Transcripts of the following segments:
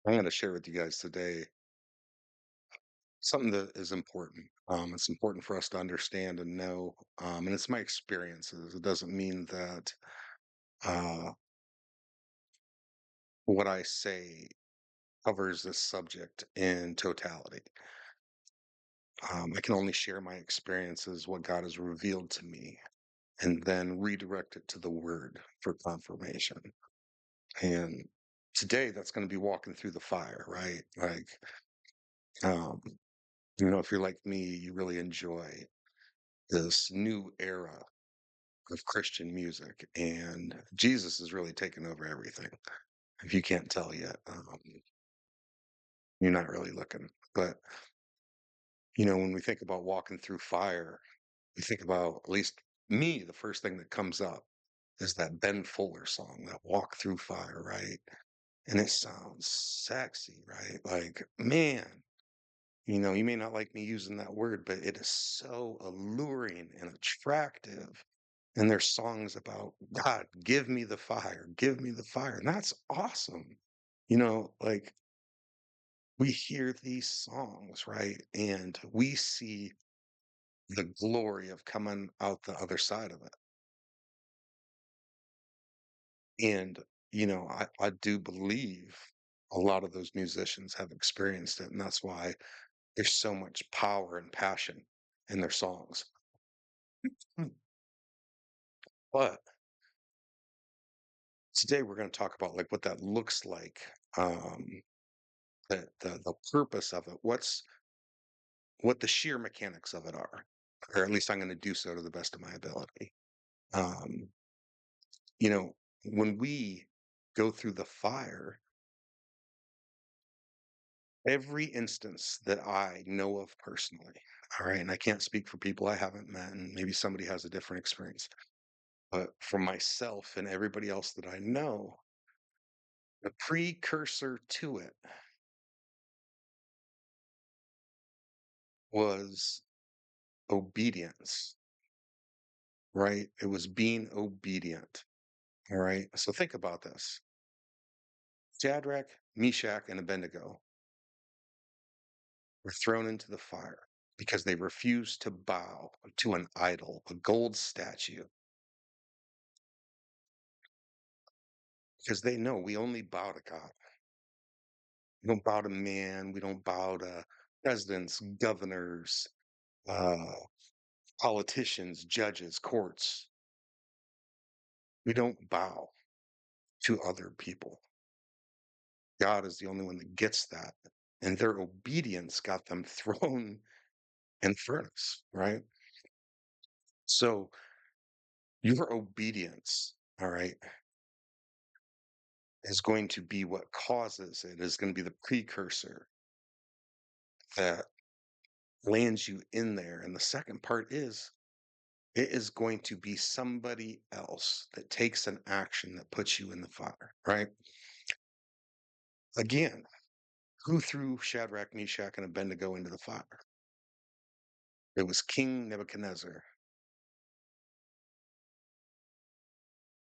I'm going to share with you guys today something that is important. It's important for us to understand and know, and it's my experiences. It doesn't mean that uh, what I say covers this subject in totality. I can only share my experiences, what God has revealed to me, and then redirect it to the Word for confirmation. And today, that's going to be walking through the fire, right? Um, if you're like me, you really enjoy this new era of Christian music, and Jesus is really taking over everything. If you can't tell yet, you're not really looking. But when we think about walking through fire, we think about, at least me, the first thing that comes up is that Ben Fuller song, that "Walk Through Fire," right? And it sounds sexy, right? Like, man, you may not like me using that word, but it is so alluring and attractive. And there's songs about God, give me the fire. And that's awesome. Like we hear these songs, right? And we see the glory of coming out the other side of it. And, I do believe a lot of those musicians have experienced it. And that's why there's so much power and passion in their songs. Mm. But today we're going to talk about like what that looks like, um, the purpose of it, what the sheer mechanics of it are, or at least I'm going to do so to the best of my ability. Um, you know, when we go through the fire, every instance that I know of personally, all right, and I can't speak for people I haven't met, and maybe somebody has a different experience, but for myself and everybody else that I know, the precursor to it was obedience, right? It was being obedient. All right. So think about this. Shadrach, Meshach, and Abednego were thrown into the fire because they refused to bow to an idol, a gold statue, because they know we only bow to God. We don't bow to man. We don't bow to presidents, governors, uh, politicians, judges, courts. We don't bow to other people. God is the only one that gets that. And their obedience got them thrown in furnace, right? So your obedience, all right, is going to be what causes it, is going to be the precursor that lands you in there. And the second part is it is going to be somebody else that takes an action that puts you in the fire, right? Again, who threw Shadrach, Meshach, and Abednego into the fire? It was King Nebuchadnezzar.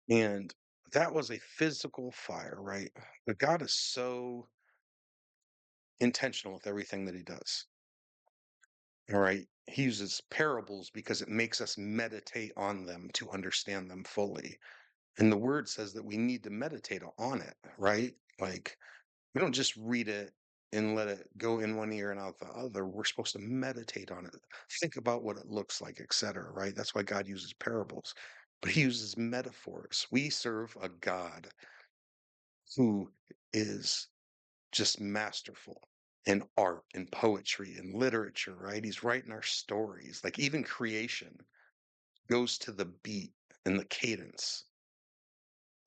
And that was a physical fire, right? But God is so intentional with everything that he does. All right. He uses parables because it makes us meditate on them to understand them fully. And the word says that we need to meditate on it, right? Like we don't just read it and let it go in one ear and out the other. We're supposed to meditate on it, think about what it looks like, etc. Right? That's why God uses parables, but he uses metaphors. We serve a God who is just masterful in art and poetry and literature, right? He's writing our stories. Like even creation goes to the beat and the cadence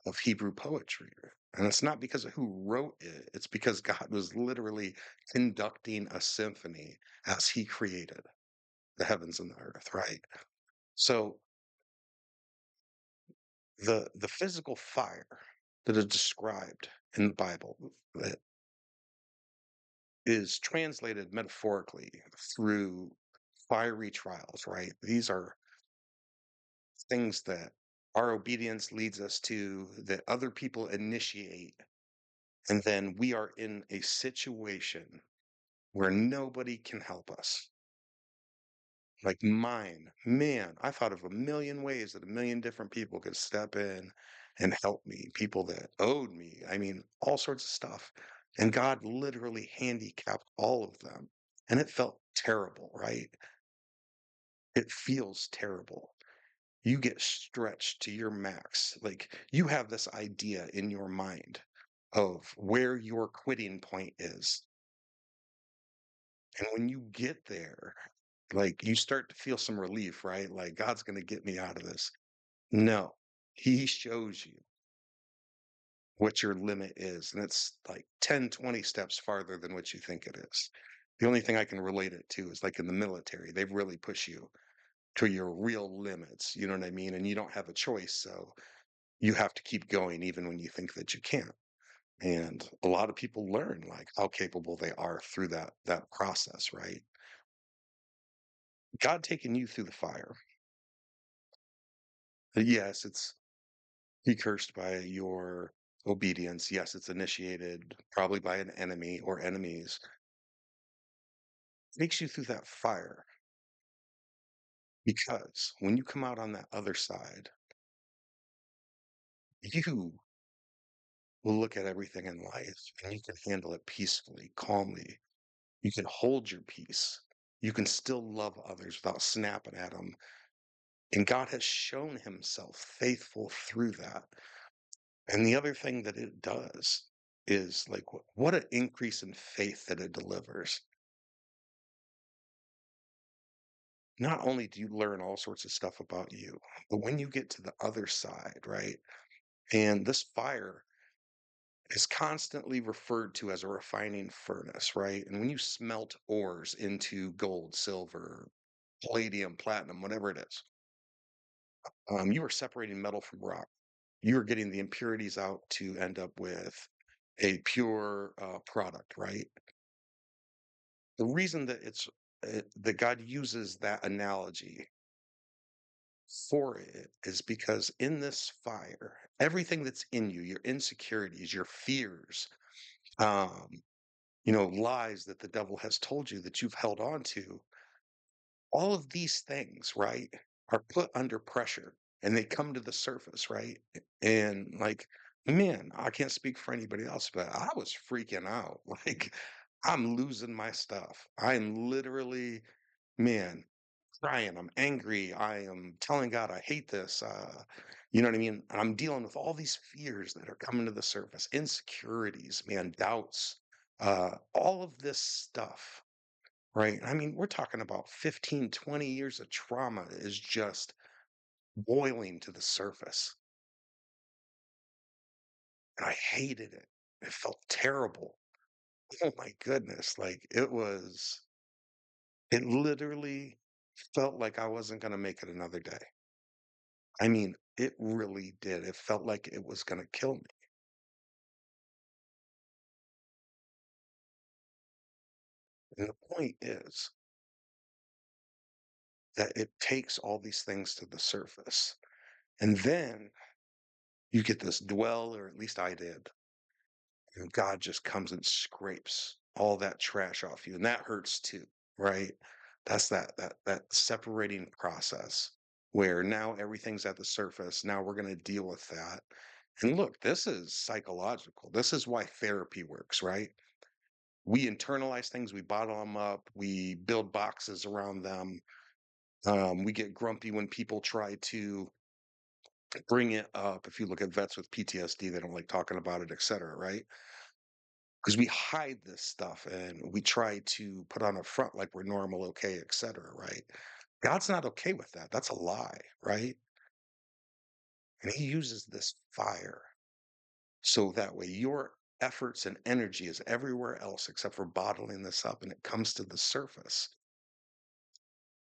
of Hebrew poetry. And it's not because of who wrote it, it's because God was literally conducting a symphony as he created the heavens and the earth, right? So the physical fire that is described in the Bible that is translated metaphorically through fiery trials, right? These are things that our obedience leads us to, that other people initiate, And then we are in a situation where nobody can help us. Like mine, man, I thought of a million ways that a million different people could step in and help me, people that owed me. I mean, all sorts of stuff. And God literally handicapped all of them. And it felt terrible, right? It feels terrible. You get stretched to your max. Like you have this idea in your mind of where your quitting point is. And when you get there, like you start to feel some relief, right? Like God's going to get me out of this. No, he shows you what your limit is. And it's like 10, 20 steps farther than what you think it is. The only thing I can relate it to is like in the military, they really push you to your real limits. You know what I mean? And you don't have a choice. So you have to keep going even when you think that you can't. And a lot of people learn like how capable they are through that process, right? God taking you through the fire. Yes, it's he cursed by your obedience. Yes, it's initiated probably by an enemy or enemies. Takes you through that fire because when you come out on that other side, you will look at everything in life and you can handle it peacefully, calmly. You can hold your peace. You can still love others without snapping at them. And God has shown himself faithful through that. And the other thing that it does is like what an increase in faith that it delivers. Not only do you learn all sorts of stuff about you, but when you get to the other side, right? And this fire is constantly referred to as a refining furnace, right? And when you smelt ores into gold, silver, palladium, platinum, whatever it is, you are separating metal from rock. You are getting the impurities out to end up with a pure product, right? The reason that that God uses that analogy for it is because in this fire, everything that's in you, your insecurities, your fears, um, lies that the devil has told you that you've held on to, all of these things, right, are put under pressure and they come to the surface, right? And like, man, I can't speak for anybody else, but I was freaking out. Like, I'm losing my stuff. I'm literally, man, crying. I'm angry. I am telling God I hate this. You know what I mean? And I'm dealing with all these fears that are coming to the surface, insecurities, man, doubts, all of this stuff, right? I mean, we're talking about 15, 20 years of trauma is just boiling to the surface. And I hated it. It felt terrible. Oh my goodness. Like it literally felt like I wasn't going to make it another day. I mean, it really did. It felt like it was gonna kill me. And the point is that it takes all these things to the surface. And then you get this dwell, or at least I did, and God just comes and scrapes all that trash off you. And that hurts too, right? That's that separating process where now everything's at the surface. Now we're gonna deal with that. And look, this is psychological. This is why therapy works, right? We internalize things, we bottle them up, we build boxes around them. We get grumpy when people try to bring it up. If you look at vets with PTSD, they don't like talking about it, et cetera, right? Because we hide this stuff and we try to put on a front like we're normal, okay, et cetera, right? God's not okay with that. That's a lie, right? And he uses this fire so that way your efforts and energy is everywhere else except for bottling this up and it comes to the surface.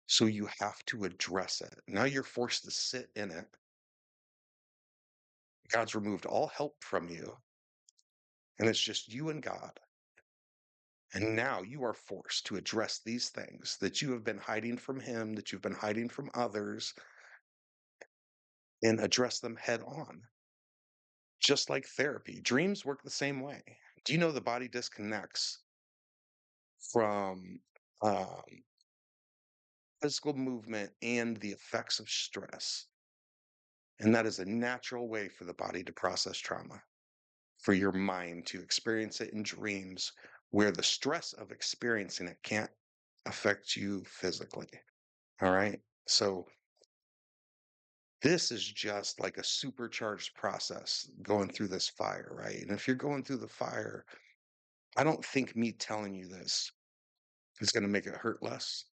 So you have to address it. Now you're forced to sit in it. God's removed all help from you, and it's just you and God. And now you are forced to address these things that you have been hiding from Him, that you've been hiding from others, and address them head on. Just like therapy, dreams work the same way. Do you know the body disconnects from um, physical movement and the effects of stress? And that is a natural way for the body to process trauma, for your mind to experience it in dreams where the stress of experiencing it can't affect you physically. All right. So this is just like a supercharged process going through this fire, right? And if you're going through the fire, I don't think me telling you this is going to make it hurt less.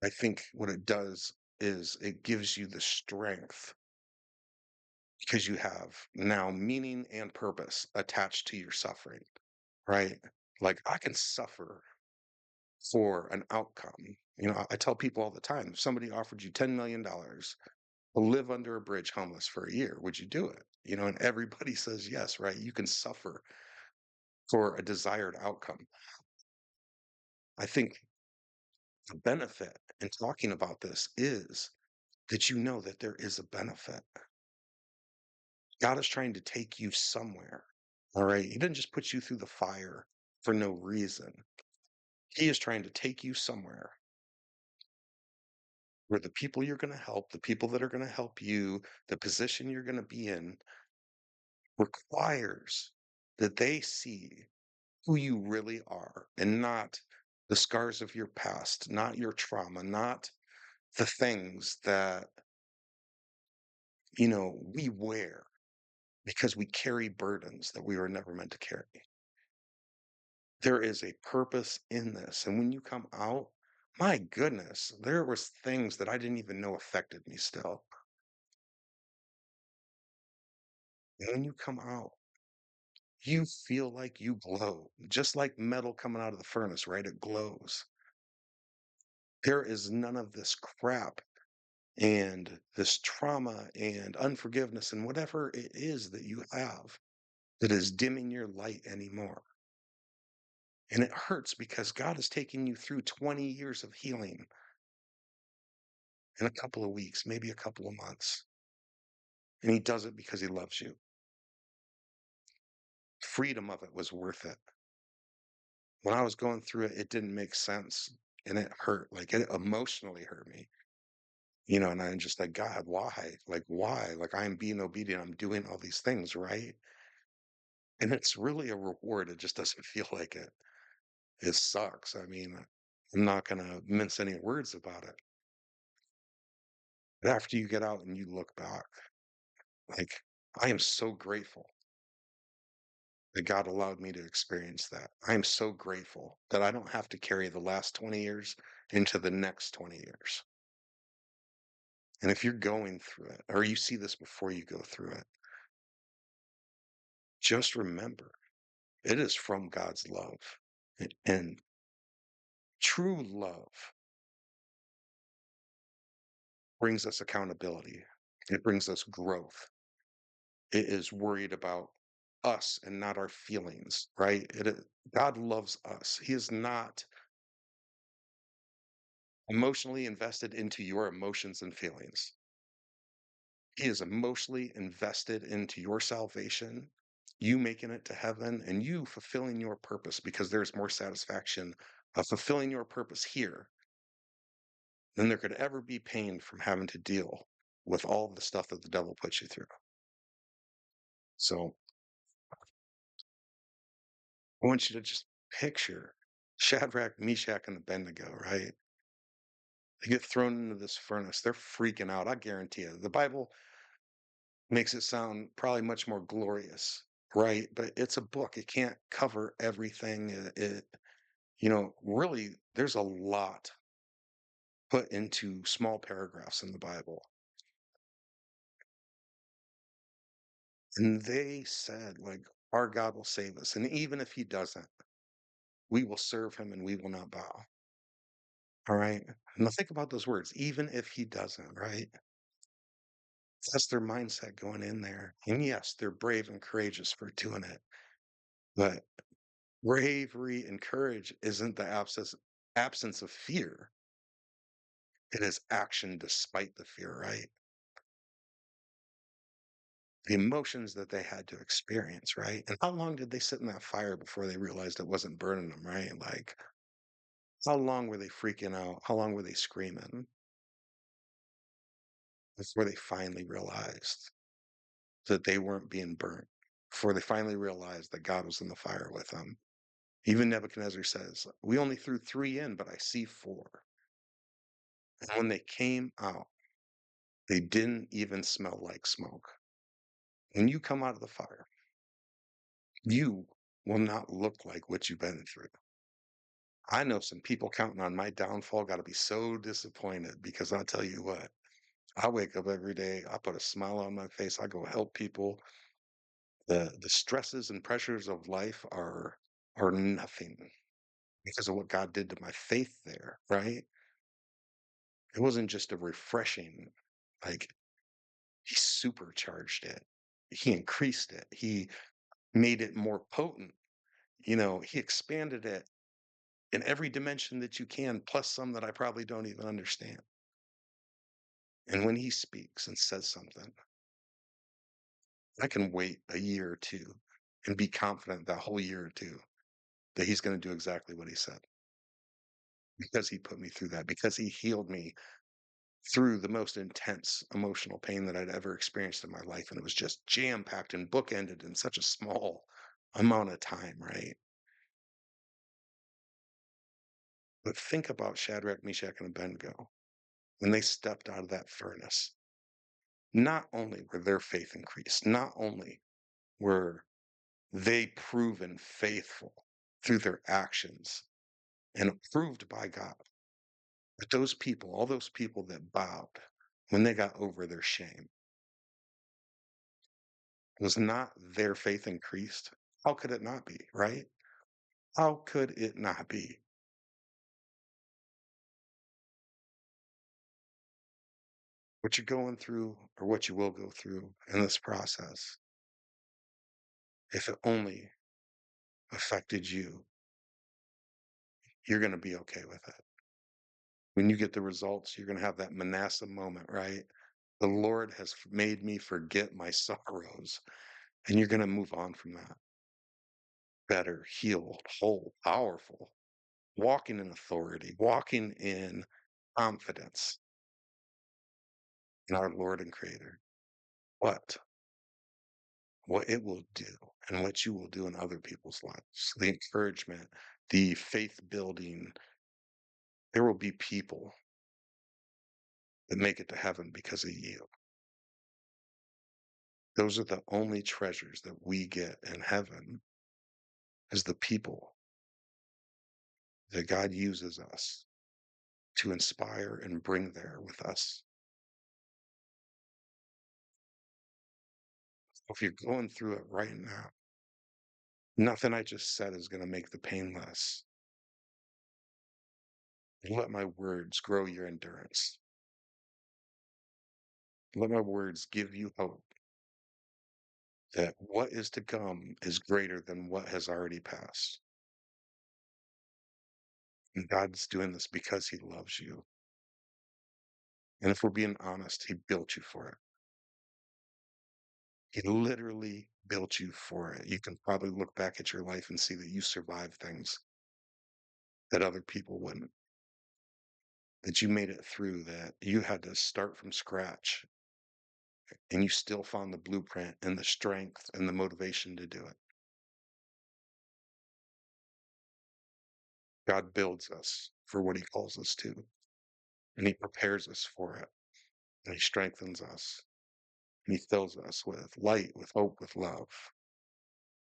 I think what it does is it gives you the strength because you have now meaning and purpose attached to your suffering, right? Like I can suffer for an outcome. I tell people all the time, if somebody offered you $10 million to live under a bridge homeless for a year, would you do it? And everybody says yes, right? You can suffer for a desired outcome. I think the benefit in talking about this is that you know that there is a benefit. God is trying to take you somewhere. All right. He didn't just put you through the fire for no reason. He is trying to take you somewhere where the people you're going to help, the people that are going to help you, the position you're going to be in requires that they see who you really are and not the scars of your past, not your trauma, not the things that, we wear because we carry burdens that we were never meant to carry. There is a purpose in this. And when you come out, my goodness, there was things that I didn't even know affected me still. And when you come out, you feel like you glow, just like metal coming out of the furnace, right? It glows. There is none of this crap and this trauma and unforgiveness and whatever it is that you have that is dimming your light anymore. And it hurts because God is taking you through 20 years of healing in a couple of weeks, maybe a couple of months. And He does it because He loves you. Freedom of it was worth it. When I was going through it, it didn't make sense and it hurt. Like it emotionally hurt me, and I'm just like, God, why? Like, why? Like, I'm being obedient. I'm doing all these things, right? And it's really a reward. It just doesn't feel like it. It sucks. I mean, I'm not going to mince any words about it. But after you get out and you look back, like, I am so grateful that God allowed me to experience that. I am so grateful that I don't have to carry the last 20 years into the next 20 years. And if you're going through it, or you see this before you go through it, just remember it is from God's love. And true love brings us accountability, it brings us growth. It is worried about us and not our feelings, right? God loves us. He is not emotionally invested into your emotions and feelings. He is emotionally invested into your salvation, you making it to heaven, and you fulfilling your purpose because there's more satisfaction of fulfilling your purpose here than there could ever be pain from having to deal with all the stuff that the devil puts you through. So I want you to just picture Shadrach, Meshach, and Abednego, right? They get thrown into this furnace. They're freaking out. I guarantee you. The Bible makes it sound probably much more glorious, right? But it's a book. It can't cover everything. Really, there's a lot put into small paragraphs in the Bible. And they said, like, our God will save us. And even if He doesn't, we will serve Him and we will not bow. All right. Now think about those words. Even if He doesn't, right? That's their mindset going in there. And yes, they're brave and courageous for doing it. But bravery and courage isn't the absence of fear. It is action despite the fear, right? the emotions that they had to experience, right? And how long did they sit in that fire before they realized it wasn't burning them, right? Like, how long were they freaking out? How long were they screaming before they finally realized that they weren't being burnt? Before they finally realized that God was in the fire with them? Even Nebuchadnezzar says, "We only threw three in, but I see four." And when they came out, they didn't even smell like smoke. When you come out of the fire, you will not look like what you've been through. I know some people counting on my downfall got to be so disappointed because I'll tell you what, I wake up every day, I put a smile on my face, I go help people. The stresses and pressures of life are nothing because of what God did to my faith there, right? It wasn't just a refreshing, like he supercharged it. He increased it. He made it more potent. He expanded it in every dimension that you can, plus some that I probably don't even understand. And when he speaks and says something, I can wait a year or two and be confident that whole year or two that he's going to do exactly what he said because he put me through that, because he healed me through the most intense emotional pain that I'd ever experienced in my life. And it was just jam packed and bookended in such a small amount of time, right? But think about Shadrach, Meshach, and Abednego when they stepped out of that furnace. Not only were their faith increased, not only were they proven faithful through their actions and approved by God, but those people, all those people that bowed when they got over their shame, was not their faith increased? How could it not be, right? How could it not be? What you're going through or what you will go through in this process, if it only affected you, you're going to be okay with it. When you get the results, you're going to have that Manasseh moment, right? The Lord has made me forget my sorrows, and you're going to move on from that. Better, healed, whole, powerful, walking in authority, walking in confidence in our Lord and Creator. What? What it will do and what you will do in other people's lives, the encouragement, the faith building. There will be people that make it to heaven because of you. Those are the only treasures that we get in heaven is the people that God uses us to inspire and bring there with us. If you're going through it right now, nothing I just said is going to make the pain less. Let my words grow your endurance. Let my words give you hope that what is to come is greater than what has already passed. And God's doing this because he loves you. And if we're being honest, he built you for it. He literally built you for it. You can probably look back at your life and see that you survived things that other people wouldn't, that you made it through, that you had to start from scratch and you still found the blueprint and the strength and the motivation to do it. God builds us for what he calls us to, and he prepares us for it, and he strengthens us, and he fills us with light, with hope, with love.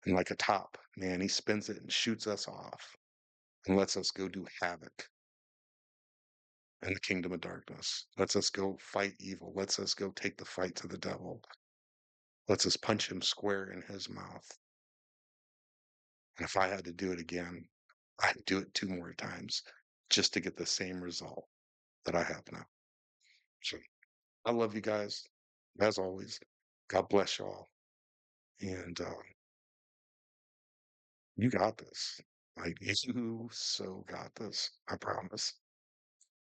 And like a top, man, he spins it and shoots us off and lets us go do havoc in the kingdom of darkness. Lets us go fight evil. Lets us go take the fight to the devil. Lets us punch him square in his mouth. And if I had to do it again, I'd do it two more times just to get the same result that I have now. So I love you guys. As always, God bless y'all. And you got this. Like, you so got this. I promise.